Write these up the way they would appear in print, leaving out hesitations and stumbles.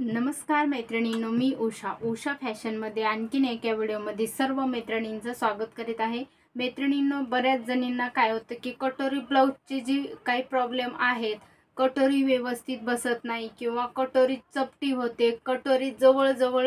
नमस्कार मैत्रिणींनो, मी उषा फॅशनमध्ये आणखीन एका व्हिडिओमध्ये सर्व मैत्रिणींचं स्वागत करीत आहे। मैत्रिणींनो, बऱ्याच जणींना काय होतं की कटोरी ब्लाउजची जी काही प्रॉब्लेम आहेत, कटोरी व्यवस्थित बसत नाही किंवा कटोरी चपटी होते, कटोरी जवळ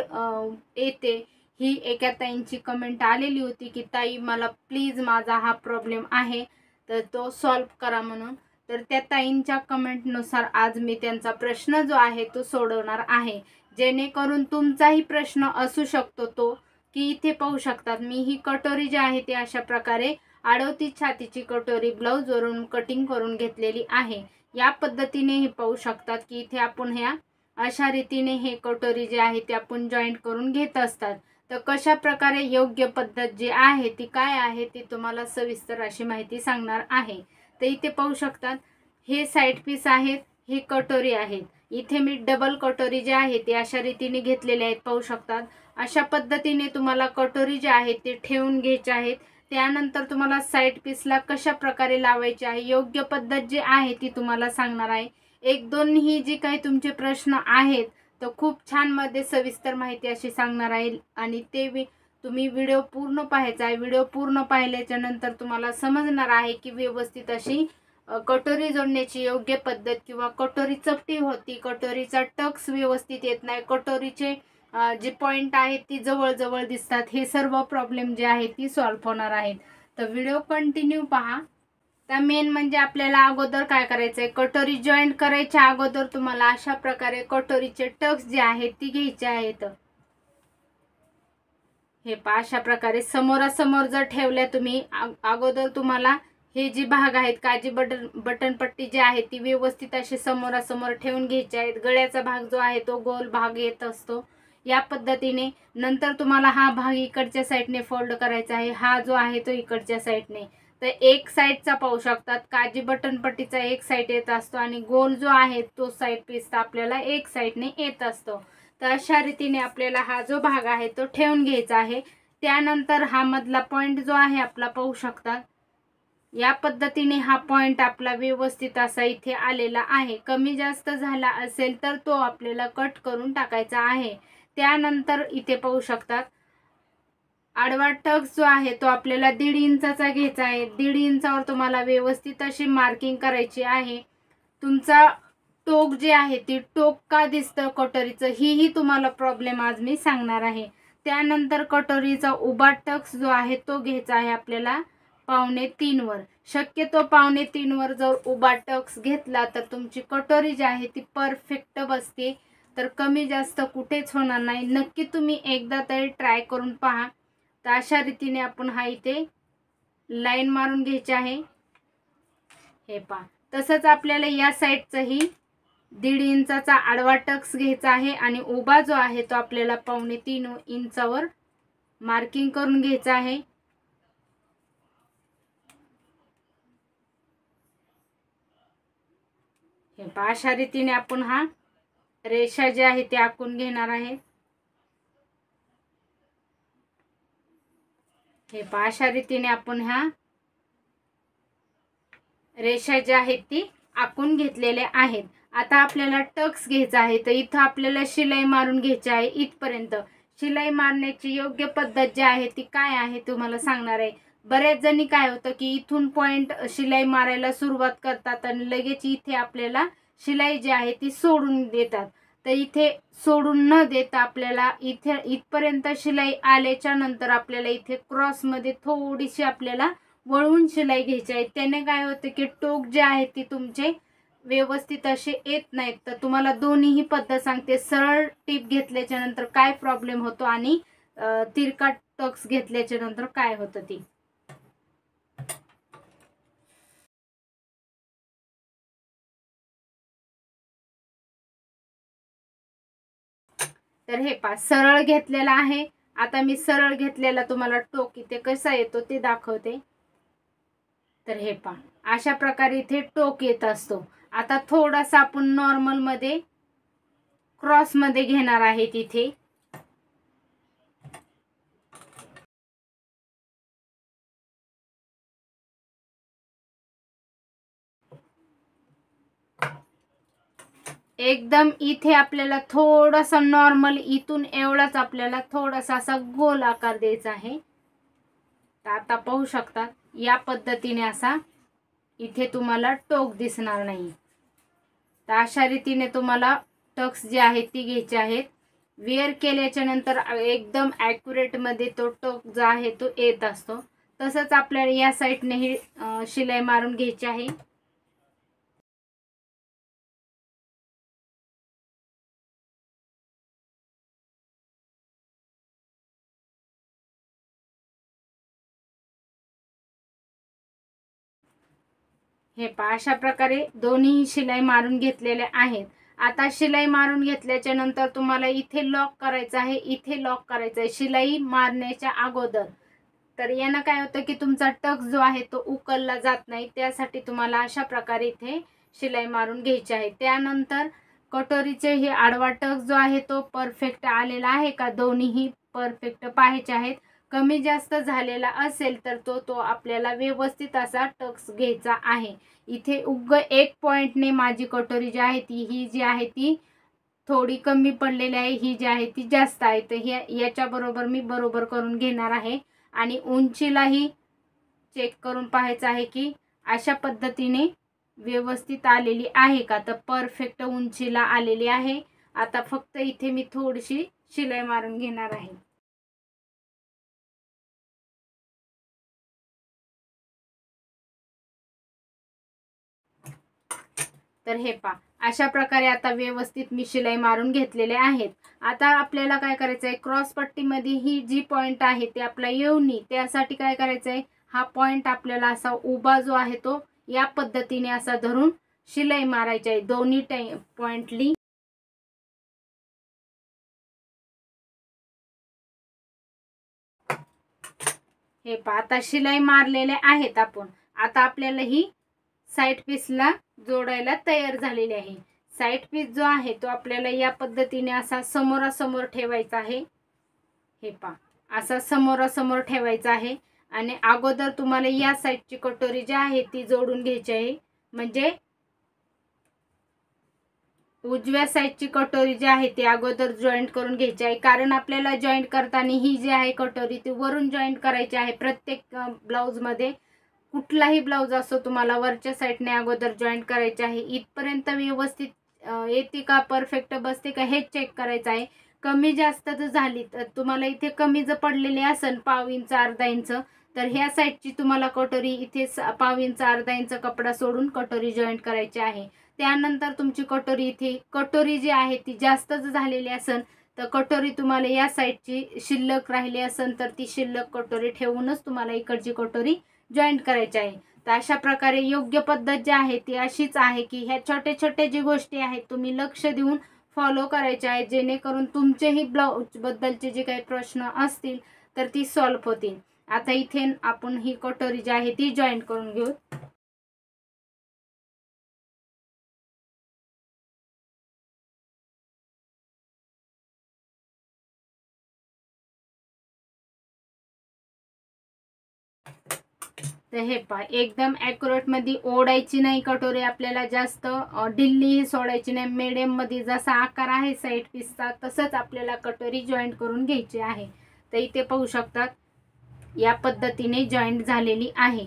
येते। ही एका ताईंची कमेंट आलेली होती की ताई मला प्लीज माझा हा प्रॉब्लेम आहे तर तो सॉल्व करा म्हणून। तर त्या ताईंच्या कमेंटनुसार आज मी त्यांचा प्रश्न जो आहे तो सोडवणार आहे, जेणेकरून तुमचाही प्रश्न असू शकतो तो की इथे पाहू शकतात मी ही कटोरी जी आहे ती अशा प्रकारे 38 छातीची कटोरी ब्लाउज वरून कटिंग करून घेतलेली आहे। या पद्धतीने हे पाहू शकतात की इथे आपण ह्या अशा रीतीने हे कटोरी जे आहे ते आपण जॉईंट करून घेत असतात। तर कशा प्रकारे योग्य पद्धत जी आहे ती काय आहे ती तुम्हाला सविस्तर अशी माहिती सांगणार आहे। तर इथे पाहू शकतात हे साइड पीस आहेत, हे कटोरी आहेत। इथे मी डबल कटोरी जे आहे ते अशा रीतीने घेतलेले आहेत, पाहू शकतात। अशा पद्धतीने तुम्हाला कटोरी जे आहे ते ठेवून घ्यायचे आहेत। त्यानंतर तुम्हाला साइड पीसला कशा प्रकारे लावायचे आहे योग्य पद्धत जी आहे ती तुम्हाला सांगणार आहे। एक दोन ही जी काही तुमचे प्रश्न आहेत तर खूप छान मध्ये सविस्तर माहिती अशी सांगणार आहे आणि ते तुम्ही व्हिडिओ पूर्ण पाहायचा आहे। व्हिडिओ पूर्ण पाहिल्याच्या नंतर तुम्हाला समजणार आहे की व्यवस्थित अशी कटोरी जोडण्याची योग्य पद्धत किंवा कटोरी चपटी होती, कटोरीचा टक्स व्यवस्थित येत नाही, कटोरीचे जे पॉइंट आहेत ती जवळ दिसतात, हे सर्व प्रॉब्लेम जे आहेत ती सॉल्व्ह होणार आहेत। तर व्हिडिओ कंटिन्यू पहा। तर मेन म्हणजे आपल्याला अगोदर काय करायचं आहे, कटोरी जॉईंट करायच्या अगोदर तुम्हाला अशा प्रकारे कटोरीचे टक्स जे आहेत ती घ्यायचे आहेत। हे पहा अशा प्रकारे समोरासमोर जर ठेवल्या तुम्ही अगोदर तुम्हाला हे जी भाग आहेत काजी बटन पट्टी जी आहे ती व्यवस्थित अशी समोरासमोर ठेवून घ्यायची आहेत। गळ्याचा भाग जो आहे तो गोल भाग येत असतो या पद्धतीने। नंतर तुम्हाला हा भाग इकडच्या साईडने फोल्ड करायचा आहे, हा जो आहे तो इकडच्या साईडने। तर एक साईडचा पाहू शकतात काजी बटन पट्टीचा एक साईड येत असतो आणि गोल जो आहे तो साईड पीस आपल्याला एक साईडने येत असतो। तर अशा रीतीने आपल्याला हा जो भाग आहे तो ठेवून घ्यायचा आहे। त्यानंतर हा मधला पॉइंट जो आहे आपला पाहू शकतात, या पद्धतीने हा पॉइंट आपला व्यवस्थित असा इथे आलेला आहे। कमी जास्त झाला असेल तर तो आपल्याला कट करून टाकायचा आहे। त्यानंतर इथे पाहू शकतात आडवा टक्स जो आहे तो आपल्याला 1.5 इंचाचा घ्यायचा आहे। 1.5 इंचावर तुम्हाला व्यवस्थित अशी मार्किंग करायची आहे। तुमचा टोक जे आहे ती टोक का दिसतं कटोरीचं ही तुम्हाला प्रॉब्लेम आज मी सांगणार आहे। त्यानंतर कटोरीचा उभा टक्स जो आहे तो घ्यायचा आहे आपल्याला 2.25 वर। शक्यतो 2.25 वर जर उभा टक्स घेतला तर तुमची कटोरी जी आहे ती परफेक्ट बसते, तर कमी जास्त कुठेच होणार नाही। नक्की तुम्ही एकदा तरी ट्राय करून पहा। तर अशा रीतीने आपण हा इथे लाईन मारून घ्यायची आहे। हे पहा तसंच आपल्याला या साईडचंही 1.5 इंचाचा आडवा टक्स घ्यायचा आहे आणि उभा जो आहे तो आपल्याला 2.25 इंचावर मार्किंग करून घ्यायचा आहे। हे पहा अशा रीतीने आपण हा रेषा जी आहे ती आखून घेणार आहे। हे पहा अशा रीतीने आपण ह्या रेषा ज्या आहेत ती आखून घेतलेल्या आहेत। आता आपल्याला टक्स घ्यायचा आहे, तर इथं आपल्याला शिलाई मारून घ्यायची आहे। इथपर्यंत शिलाई मारण्याची योग्य पद्धत जी आहे ती काय आहे तुम्हाला सांगणार आहे। बऱ्याच जणी काय होतं की इथून पॉइंट शिलाई मारायला सुरुवात करतात आणि लगेच इथे आपल्याला शिलाई जी आहे ती सोडून देतात। तर इथे सोडून न देता आपल्याला इथे इथपर्यंत शिलाई आल्याच्या नंतर आपल्याला इथे क्रॉस मध्ये थोडीशी आपल्याला वळवून शिलाई घ्यायची आहे। त्याने काय होते की टोक जे आहे ती तुमचे व्यवस्थित असे येत नाहीत। तर तुम्हाला दोन्हीही पद्धत सांगते, सरळ टिप घेतल्याच्या नंतर काय प्रॉब्लेम होतो आणि तिरका टक्स घेतल्याच्या नंतर काय होतं ती। तर हे पहा सरळ घेतलेला आहे। आता मी सरळ घेतलेला तुम्हाला टोक इथे कसा येतो ते दाखवते। तर हे पहा अशा प्रकारे इथे टोक येत असतो। आता थोडासा आपण नॉर्मल मध्ये क्रॉस मध्ये घेणार आहे तिथे। एकदम इथे आपल्याला थोडासा नॉर्मल इथून एवढाच आपल्याला थोडासा असा गोल आकार द्यायचा आहे। तर आता पाहू शकता या पद्धतीने असा इथे तुम्हाला टोक दिसणार नाही। तर अशा रीतीने तुम्हाला टक्स जे आहेत ती घ्यायचे आहेत। वेअर केल्याच्या नंतर एकदम ॲक्युरेट मध्ये तो टोक जो आहे तो येत असतो। तसंच आपल्याला या साईडने ही शिलाई मारून घ्यायची आहे। हे पहा अशा प्रकारे दोन्ही शिलाई मारून घेतलेल्या आहेत। आता शिलाई मारून घेतल्याच्या नंतर तुम्हाला इथे लॉक करायचं आहे, इथे लॉक करायचं आहे शिलाई मारण्याच्या अगोदर। तर यानं काय होतं की तुमचा टक जो आहे तो उकलला जात नाही, त्यासाठी तुम्हाला अशा प्रकारे इथे शिलाई मारून घ्यायची आहे। त्यानंतर कटोरीचे हे आडवा टक जो आहे तो परफेक्ट आलेला आहे का, दोन्हीही परफेक्ट पाहायचे आहेत। कमी जास्त झालेला असेल तर तो आपल्याला व्यवस्थित असा टक्स घ्यायचा आहे। इथे उग्ग 1 पॉइंटने माझी कटोरी जी आहे ती ही जी आहे ती थोडी कमी पडलेली आहे, ही जी आहे ती जास्त आहे। तर याच्या बरोबर मी बरोबर करून घेणार आहे आणि उंचीलाही चेक करून पाहायचं आहे की अशा पद्धतीने व्यवस्थित आलेली आहे का। तर परफेक्ट उंचीला आलेली आहे। आता फक्त इथे मी थोडीशी शिलाई मारून घेणार आहे। तर हे पहा अशा प्रकारे आता व्यवस्थित मी शिलाई मारून घेतलेले आहेत। आता आपल्याला काय करायचं आहे, क्रॉस पट्टीमध्ये ही जी पॉइंट आहे ते आपला येऊ नये त्यासाठी काय करायचं आहे, हा पॉइंट आपल्याला असा उभा जो आहे तो या पद्धतीने असा धरून शिलाई मारायची आहे दोन्ही पॉइंटली। हे पहा आता शिलाई मारलेले आहेत आपण। आता आपल्याला ही साइड पीसला जोडायला तयार झालेली आहे। साइड पीस जो आहे तो आपल्याला या पद्धतीने असा समोरासमोर ठेवायचा आहे। हे पहा असा समोरासमोर ठेवायचा आहे आणि अगोदर तुम्हाला या साइडची कटोरी जी आहे ती जोडून घ्यायची आहे। म्हणजे उजव्या साइडची कटोरी जी आहे ती अगोदर जॉईंट करून घ्यायची आहे, कारण आपल्याला जॉईंट करताना ही जी आहे कटोरी ती वरून जॉईंट करायची आहे। प्रत्येक ब्लाउज मध्ये कुठलाही ब्लाउज असो तुम्हाला वरच्या साइडने अगोदर जॉईंट करायचे आहे। इथपर्यंत व्यवस्थित येते का, परफेक्ट बसते का हे चेक करायचं आहे। कमी जास्त जर झाली तर तुम्हाला इथे कमी जर पडलेली असेल पाव इंच अर्धा इंच तर ह्या साइडची तुम्हाला कटोरी इथे पाव इंच अर्धा इंच कपडा सोडून कटोरी जॉईंट करायची आहे। त्यानंतर तुमची कटोरी इथे कटोरी जी आहे ती जास्त जर झालेली असेल तर कटोरी तुम्हाला या साइडची शिल्लक राहिली असेल तर ती शिल्लक कटोरी ठेवूनच तुम्हाला इकडची कटोरी जॉईंट करायची आहे। तर अशा प्रकारे योग्य पद्धत जी आहे ती अशीच आहे की ह्या छोटे छोटे जी गोष्टी आहेत तुम्ही लक्ष देऊन फॉलो करायचे आहे, जेणेकरून तुमचेही ब्लाउज बद्दलचे जे काही प्रश्न असतील तर ती सॉल्व्ह होतील। आता इथे आपण ही कटोरी जी आहे ती जॉईंट करून घेऊ। तर हे पहा एकदम ॲक्युरेट मध्ये ओढायची नाही कटोरी, आपल्याला जास्त ढिल्ली सोडायची नाही। मीडियम मध्ये जसा आकार आहे साइड पीसचा तसंच आपल्याला कटोरी जॉईंट करून घ्यायची आहे। तर इथे पाहू शकतात या पद्धतीने जॉईंट झालेली आहे,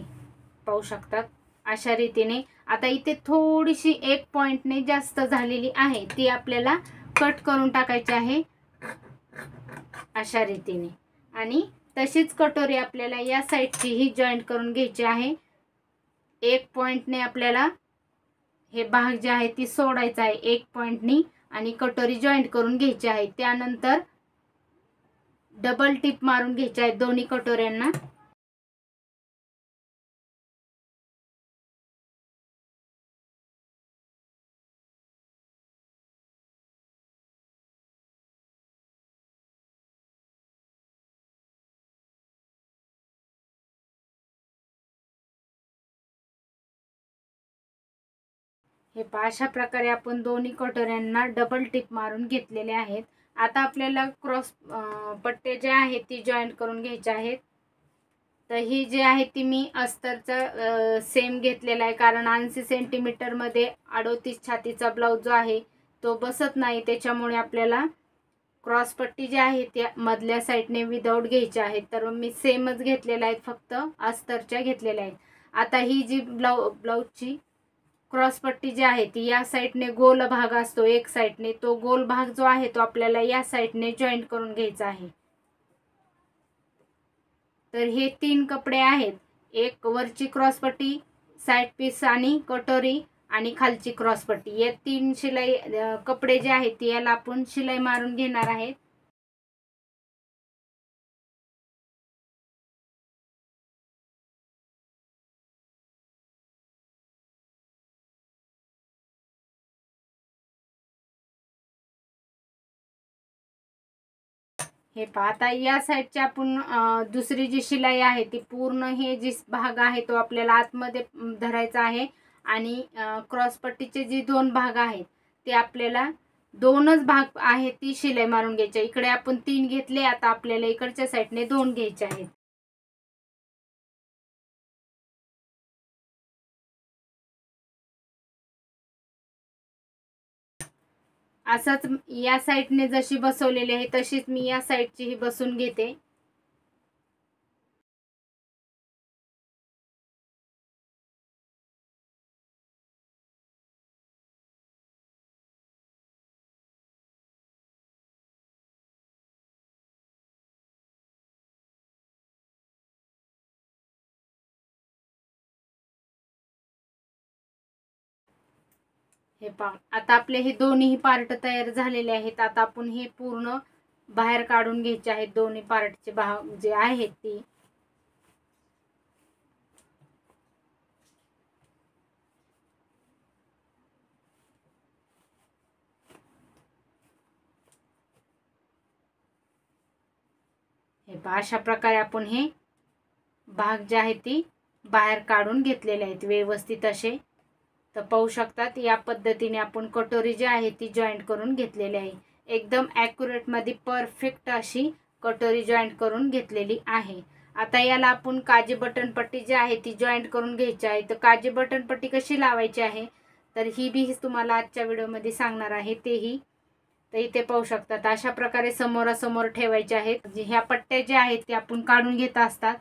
पाहू शकतात अशा रीतीने। आता इथे थोडीशी 1 पॉइंटने जास्त झालेली आहे ती आपल्याला कट करून टाकायची आहे अशा रीतीने। आणि तशीच कटोरी आपल्याला या साइडची ही जॉईंट करून घ्यायची आहे। 1 पॉइंटने आपल्याला हे भाग जे आहे ती सोडायचा आहे 1 पॉइंटनी आणि कटोरी जॉईंट करून घ्यायची आहे। त्यानंतर डबल टिप मारून घ्यायची आहे दोन्ही कटोऱ्यांना। हे पहा अशा प्रकारे आपण दोन्ही कटोऱ्यांना डबल टिप मारून घेतलेले आहेत। आता आपल्याला क्रॉस पट्टे जे आहेत ती जॉईंट करून घ्यायचे आहेत। तर ही जी आहे ती मी अस्तरचा सेम घेतलेला आहे, कारण 80 सेंटीमीटर मध्ये 38 छातीचा ब्लाउज जो आहे तो बसत नाही, त्याच्यामुळे आपल्याला क्रॉसपट्टी जी आहे त्या मधल्या साईडने विदाऊट घ्यायच्या आहेत. तर मी सेमच घेतलेल्या आहेत, फक्त अस्तरच्या घेतलेल्या आहेत. आता ही जी ब्लाऊजची क्रॉसपट्टी जी आहे ती या साईडने गोल भाग असतो एक साईडने, तो गोल भाग जो आहे तो आपल्याला या साईडने जॉईंट करून घ्यायचा आहे. तर हे 3 कपडे आहेत, एक वरची क्रॉसपट्टी, साईड पीस आणि कटोरी आणि खालची क्रॉसपट्टी. या 3 शिलाई कपडे जे आहेत याला आपण शिलाई मारून घेणार आहेत. हे पहा, आता या साईडची आपण दुसरी जी शिलाई आहे ती पूर्ण हे जी भाग आहे तो आपल्याला आतमध्ये धरायचा आहे आणि क्रॉसपट्टीचे जे 2 भाग आहेत ते आपल्याला 2च भाग आहे ती शिलाई मारून घ्यायची. इकडे आपण 3 घेतले, आता आपल्याला इकडच्या साईडने 2 घ्यायचे आहेत. असंच या साईडने जशी बसवलेली आहे तशीच मी या साईडची ही बसून घेते. हे पहा, आता आपले हे दोन्ही पार्ट तयार झालेले आहेत. आता आपण हे पूर्ण बाहेर काढून घ्यायचे आहेत, दोन्ही पार्टचे भाग जे आहेत ती. हे पहा, अशा प्रकारे आपण हे भाग जे आहेत ती बाहेर काढून घेतलेले आहेत व्यवस्थित असे. तर पाहू शकतात या पद्धतीने आपण कटोरी जी आहे ती जॉईंट करून घेतलेली आहे. एकदम ॲक्युरेट मध्ये परफेक्ट अशी कटोरी जॉईंट करून घेतलेली आहे. आता याला आपण काजी बटन पट्टी जी आहे ती जॉईंट करून घ्यायची आहे. तर काजी बटन पट्टी कशी लावायची आहे तर ही बी तुम्हाला आजच्या व्हिडिओमध्ये सांगणार आहे तेही. तर इथे पाहू शकतात अशा प्रकारे समोरासमोर ठेवायचे आहेत. ह्या पट्ट्या ज्या आहेत त्या आपण काढून घेत असतात,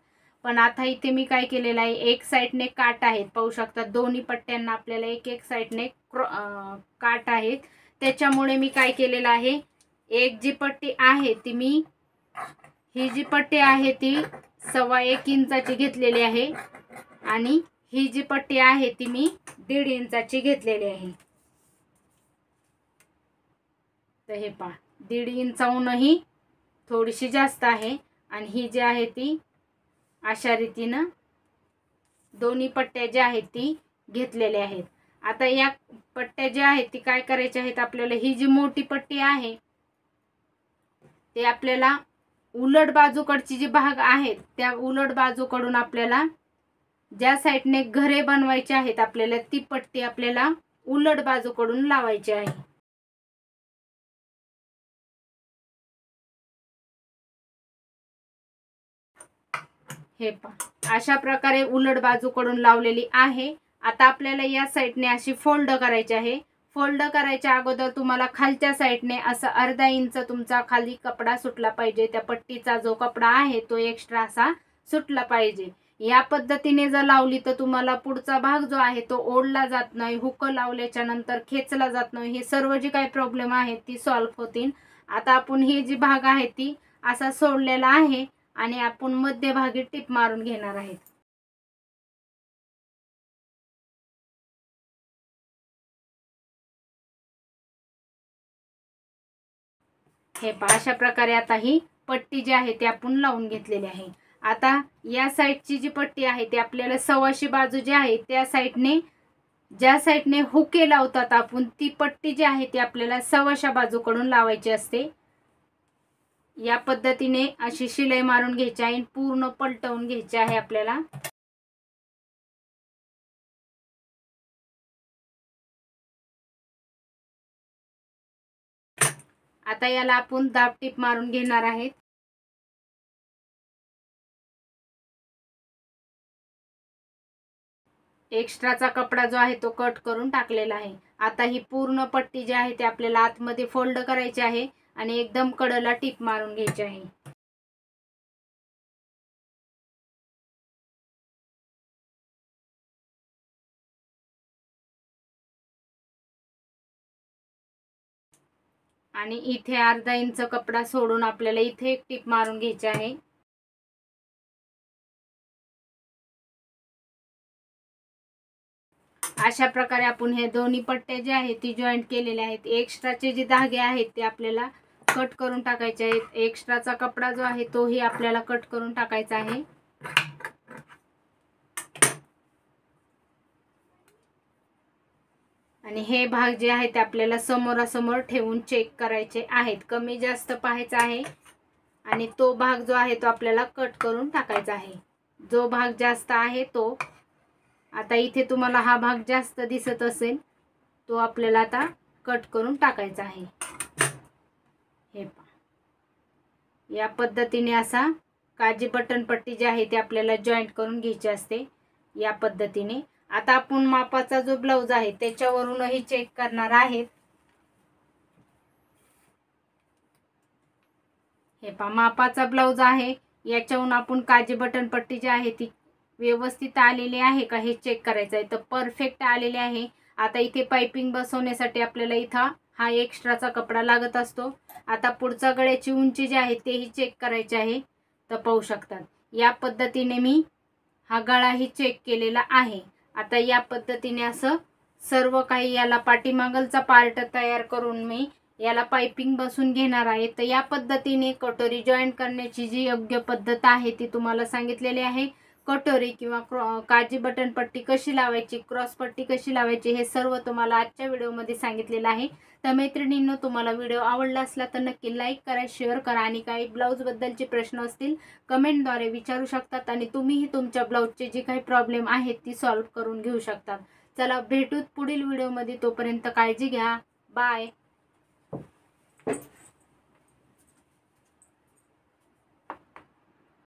पण आता इथे मी काय केलेलं आहे, एक साईडने काट आहेत पाहू शकतात. दोन्ही पट्ट्यांना आपल्याला एक एक साईडने काट आहेत. त्याच्यामुळे मी काय केलेलं आहे, एक जी पट्टी आहे ती मी ही जी पट्टी आहे ती 1.25 इंचाची घेतलेली आहे आणि ही जी पट्टी आहे ती मी 1.5 इंचाची घेतलेली आहे. तर हे पहा, 1.5 इंचाहूनही थोडीशी जास्त आहे आणि ही जी आहे ती अशा रीतीनं दोन्ही पट्ट्या ज्या आहेत ती घेतलेल्या आहेत. आता या पट्ट्या ज्या आहेत ती काय करायच्या आहेत, आपल्याला ही जी मोठी पट्टी आहे ते आपल्याला उलट बाजूकडची जी भाग आहेत त्या उलट बाजूकडून आपल्याला ज्या साईडने घरे बनवायचे आहेत आपल्याला ती पट्टी आपल्याला उलट बाजूकडून लावायची आहे. हे पहा, अशा प्रकारे उलट बाजूकडून लावलेली आहे. आता आपल्याला या साईडने अशी फोल्ड करायची आहे. फोल्ड करायच्या अगोदर तुम्हाला खालच्या साईडने असं अर्धा इंच तुमचा खाली कपडा सुटला पाहिजे. त्या पट्टीचा जो कपडा आहे तो एक्स्ट्रा असा सुटला पाहिजे. या पद्धतीने जर लावली तर तुम्हाला पुढचा भाग जो आहे तो ओढला जात नाही, हुक लावल्याच्या नंतर खेचला जात नाही. हे सर्व जे काही प्रॉब्लेम आहेत ती सॉल्व्ह होतील. आता आपण ही जी भाग आहे ती असा सोडलेला आहे आणि आपण मध्यभागी टिप मारून घेणार आहेत. हे पहा, अशा प्रकारे आता ही पट्टी जी आहे ती आपण लावून घेतलेली आहे. आता या साईडची जी पट्टी आहे ती आपल्याला सव्वाशी बाजू जी आहे त्या साईडने ज्या साईडने हुके लावतात आपण ती पट्टी जी आहे ती आपल्याला सव्वाशा बाजूकडून लावायची असते. या पद्धतीने अशी शिलाई मारून घ्यायची आहे, पूर्ण पलटवून घ्यायची आहे आपल्याला. आता याला आपण दाब टीप मारून घेणार आहेत. एक्स्ट्राचा कपडा जो आहे तो कट करून टाकलेला आहे. आता ही पूर्ण पट्टी जी आहे ती आपल्याला आतमध्ये फोल्ड करायची आहे आणि एकदम कडेला टिप मारून घ्यायची आहे. आणि इथे अर्धा इंच कपडा सोडून आपल्याला इथे एक टिप मारून घ्यायची आहे. अशा प्रकारे आपण हे दोन्ही पट्ट्या जे आहेत ती जॉईंट केलेले आहेत. एक्स्ट्राचे जे धागे आहेत ते आपल्याला कट करून टाकायचे आहेत. एक्स्ट्राचा कपडा जो आहे तोही आपल्याला कट करून टाकायचा आहे. आणि हे भाग जे आहेत ते आपल्याला समोरासमोर ठेवून चेक करायचे आहेत. कमी जास्त पाहायचा आहे आणि तो भाग जो आहे तो आपल्याला कट करून टाकायचा आहे. जो भाग जास्त आहे तो, आता इथे तुम्हाला हा भाग जास्त दिसत असेल, तो आपल्याला आता कट करून टाकायचा आहे. हे पहा, या पद्धतीने असा काजी बटन पट्टी जी आहे ती आपल्याला जॉईंट करून घ्यायची असते या पद्धतीने. आता आपण मापाचा जो ब्लाउज आहे त्याच्यावरूनही चेक करणार आहेत. हे पहा, मापाचा ब्लाउज आहे, याच्यावरून आपण काजी बटन पट्टी जी आहे ती व्यवस्थित आलेली आहे का हे चेक करायचं आहे. तर परफेक्ट आलेले आहे. आता इथे पाइपिंग बसवण्यासाठी आपल्याला इथं हा एक्स्ट्राचा कपडा लागत असतो. आता पुढचा गळ्याची उंची जी आहे तेही चेक करायची आहे. तर पाहू शकतात या पद्धतीने मी हा गळाही चेक केलेला आहे. आता या पद्धतीने असं सर्व काही याला पाठीमागलचा पार्ट तयार करून मी याला पाइपिंग बसून घेणार आहे. तर या पद्धतीने कटोरी जॉईंट करण्याची जी योग्य पद्धत आहे ती तुम्हाला सांगितलेली आहे. कटोरी किंवा काजी बटन पट्टी कशी लावायची, क्रॉस पट्टी कशी लावायची हे सर्व तुम्हाला आजच्या व्हिडिओमध्ये सांगितलेलं आहे. तर मैत्रिणींनो, तुम्हाला व्हिडिओ आवडला असला तर नक्की लाईक करा, शेअर करा आणि काही ब्लाऊजबद्दलचे प्रश्न असतील कमेंटद्वारे विचारू शकतात आणि तुम्हीही तुमच्या ब्लाऊजचे जे काही प्रॉब्लेम आहेत ती सॉल्व्ह करून घेऊ शकतात. चला भेटूत पुढील व्हिडिओमध्ये. तोपर्यंत काळजी घ्या. बाय.